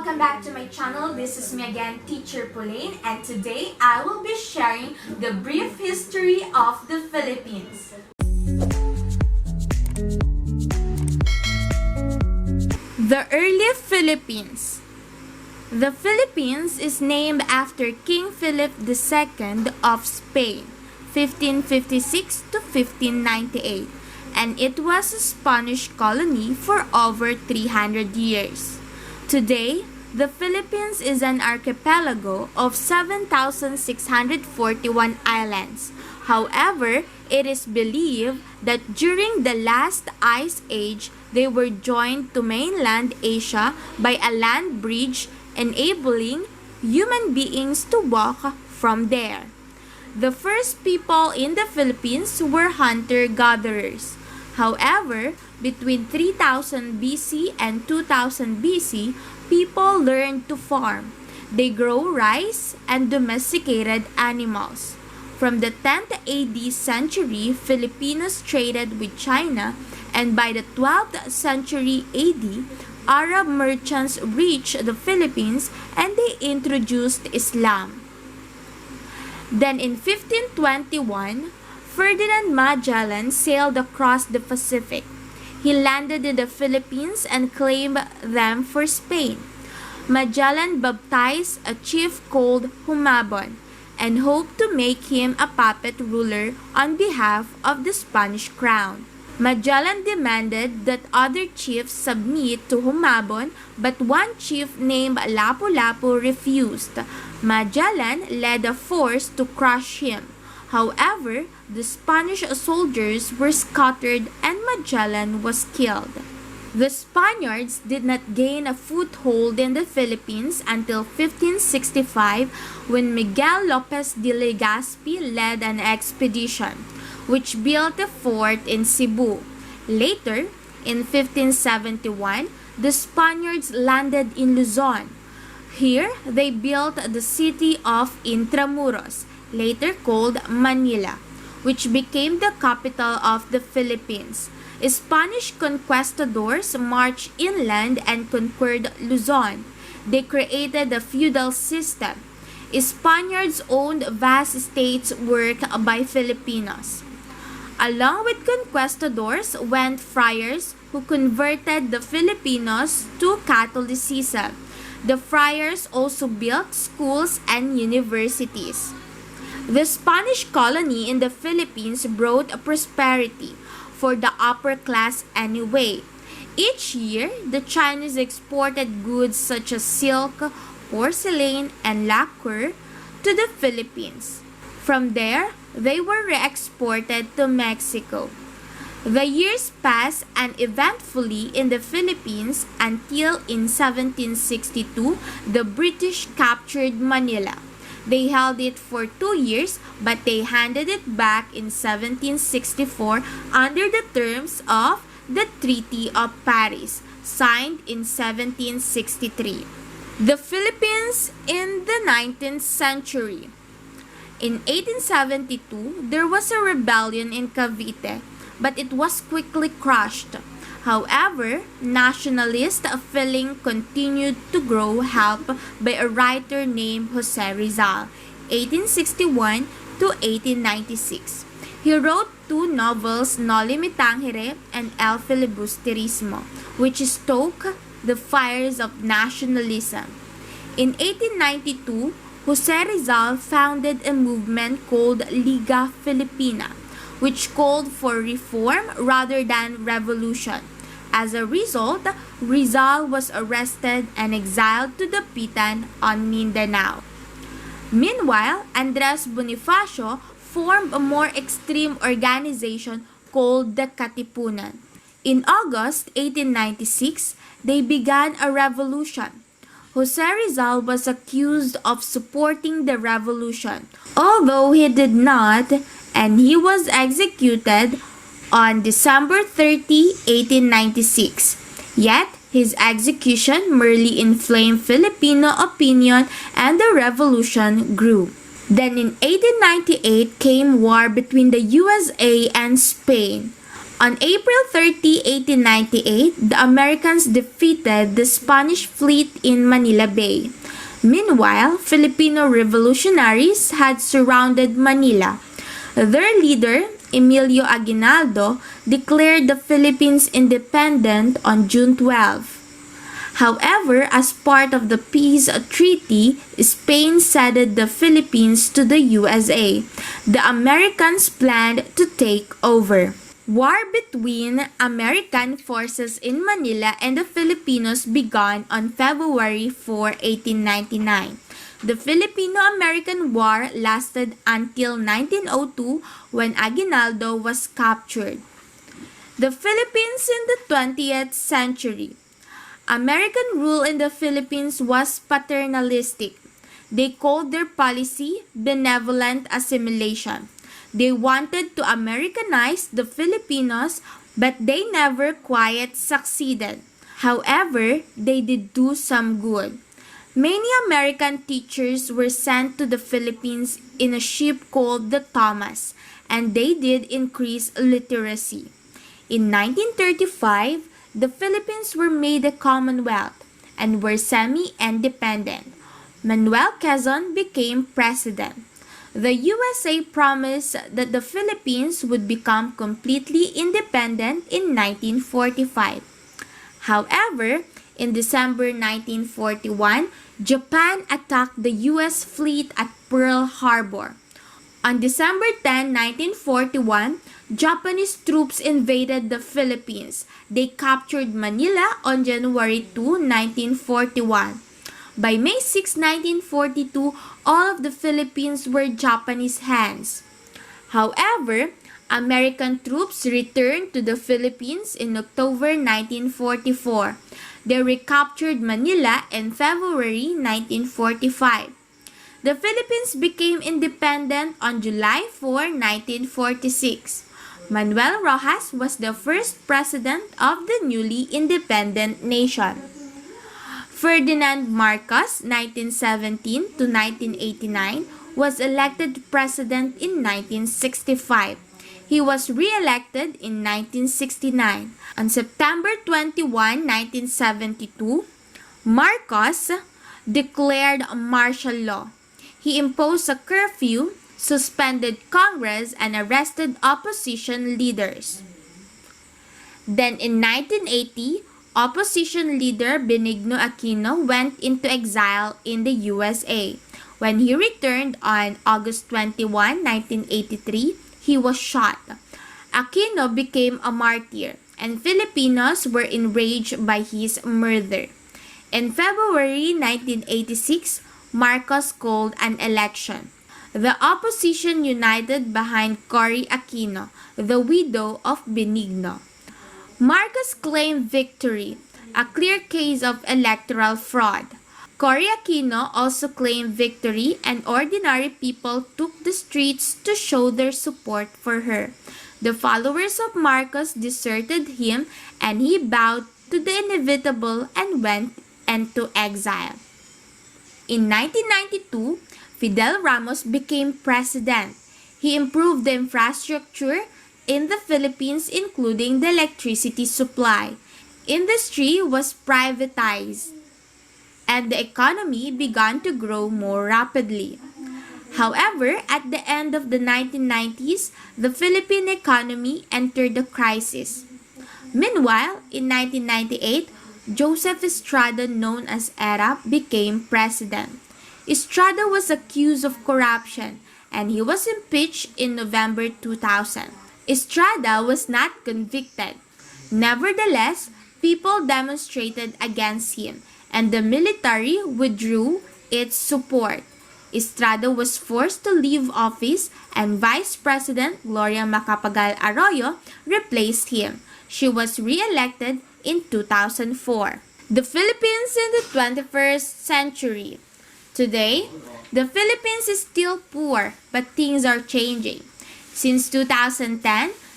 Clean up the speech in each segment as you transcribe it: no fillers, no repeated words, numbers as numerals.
welcome back to my channel. This is me again, Teacher Pauline, and today I will be sharing the brief history of the Philippines. The early Philippines. The Philippines is named after King Philip II of Spain, 1556 to 1598, and it was a Spanish colony for over 300 years. Today, the Philippines is an archipelago of 7,641 islands. However, it is believed that during the last ice age, they were joined to mainland Asia by a land bridge, enabling human beings to walk from there. The first people in the Philippines were hunter-gatherers. However, between 3000 BC and 2000 BC, people learned to farm. They grow rice and domesticated animals. From the 10th AD century, Filipinos traded with China, and by the 12th century AD, Arab merchants reached the Philippines and they introduced Islam. Then in 1521, Ferdinand Magellan sailed across the Pacific. He landed in the Philippines and claimed them for Spain. Magellan baptized a chief called Humabon and hoped to make him a puppet ruler on behalf of the Spanish crown. Magellan demanded that other chiefs submit to Humabon, but one chief named Lapu-Lapu refused. Magellan led a force to crush him. However, the Spanish soldiers were scattered and Magellan was killed. The Spaniards did not gain a foothold in the Philippines until 1565 when Miguel Lopez de Legazpi led an expedition, which built a fort in Cebu. Later, in 1571, the Spaniards landed in Luzon. Here, they built the city of Intramuros, later called Manila, which became the capital of the Philippines. Spanish conquistadors marched inland and conquered Luzon. They created a feudal system. Spaniards owned vast estates worked by Filipinos. Along with conquistadors went friars who converted the Filipinos to Catholicism. The friars also built schools and universities. The Spanish colony in the Philippines brought a prosperity for the upper class anyway. Each year, the Chinese exported goods such as silk, porcelain, and lacquer to the Philippines. From there, they were re-exported to Mexico. The years passed uneventfully in the Philippines until in 1762, the British captured Manila. They held it for 2 years, but they handed it back in 1764 under the terms of the Treaty of Paris, signed in 1763. The Philippines in the 19th century. In 1872, there was a rebellion in Cavite, but it was quickly crushed. However, nationalist feeling continued to grow, helped by a writer named Jose Rizal, 1861 to 1896. He wrote 2 novels, Noli Me Tangere and El Filibusterismo, which stoked the fires of nationalism. In 1892, Jose Rizal founded a movement called Liga Filipina, which called for reform rather than revolution. As a result, Rizal was arrested and exiled to Dapitan on Mindanao. Meanwhile, Andres Bonifacio formed a more extreme organization called the Katipunan. In August 1896, they began a revolution. Jose Rizal was accused of supporting the revolution, although he did not, and he was executed on December 30, 1896. Yet, his execution merely inflamed Filipino opinion and the revolution grew. Then in 1898 came war between the USA and Spain. On April 30, 1898, the Americans defeated the Spanish fleet in Manila Bay. Meanwhile, Filipino revolutionaries had surrounded Manila. Their leader, Emilio Aguinaldo, declared the Philippines independent on June 12. However, as part of the peace treaty, Spain ceded the Philippines to the USA. The Americans planned to take over. War between American forces in Manila and the Filipinos began on February 4, 1899. The Filipino-American War lasted until 1902 when Aguinaldo was captured. The Philippines in the 20th century. American rule in the Philippines was paternalistic. They called their policy benevolent assimilation. They wanted to Americanize the Filipinos, but they never quite succeeded. However, they did do some good. Many American teachers were sent to the Philippines in a ship called the Thomas, and they did increase literacy. In 1935, the Philippines were made a commonwealth and were semi-independent. Manuel Quezon became president. The USA promised that the Philippines would become completely independent in 1945. However, in December 1941, Japan attacked the US fleet at Pearl Harbor. On December 10, 1941, Japanese troops invaded the Philippines. They captured Manila on January 2, 1941. By May 6, 1942, all of the Philippines were Japanese hands. However, American troops returned to the Philippines in October 1944. They recaptured Manila in February 1945. The Philippines became independent on July 4, 1946. Manuel Rojas was the first president of the newly independent nation. Ferdinand Marcos, 1917 to 1989, was elected president in 1965. He was re-elected in 1969. On September 21, 1972, Marcos declared martial law. He imposed a curfew, suspended Congress, and arrested opposition leaders. Then in 1980, opposition leader Benigno Aquino went into exile in the USA. When he returned on August 21, 1983, he was shot. Aquino became a martyr, and Filipinos were enraged by his murder. In February 1986, Marcos called an election. The opposition united behind Cory Aquino, the widow of Benigno. Marcos claimed victory, a clear case of electoral fraud. Cory Aquino also claimed victory, and ordinary people took the streets to show their support for her. The followers of Marcos deserted him, and he bowed to the inevitable and went into exile. In 1992, Fidel Ramos became president. He improved the infrastructure in the Philippines, including the electricity supply. Industry was privatized, and the economy began to grow more rapidly. However, at the end of the 1990s, the Philippine economy entered a crisis. Meanwhile, in 1998, Joseph Estrada, known as ERA, became president. Estrada was accused of corruption, and he was impeached in November 2000. Estrada was not convicted. Nevertheless, people demonstrated against him, and the military withdrew its support. Estrada was forced to leave office, and Vice President Gloria Macapagal Arroyo replaced him. She was re-elected in 2004. The Philippines in the 21st century. Today, the Philippines is still poor, but things are changing. Since 2010,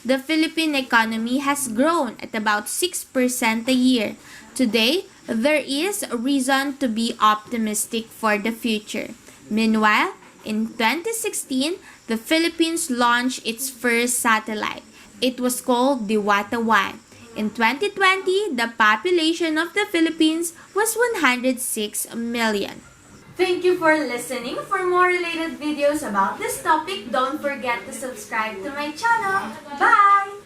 the Philippine economy has grown at about 6% a year. Today, there is reason to be optimistic for the future. Meanwhile, in 2016, the Philippines launched its first satellite. It was called Diwatawan. In 2020, the population of the Philippines was 106 million. Thank you for listening. For more related videos about this topic, don't forget to subscribe to my channel. Bye!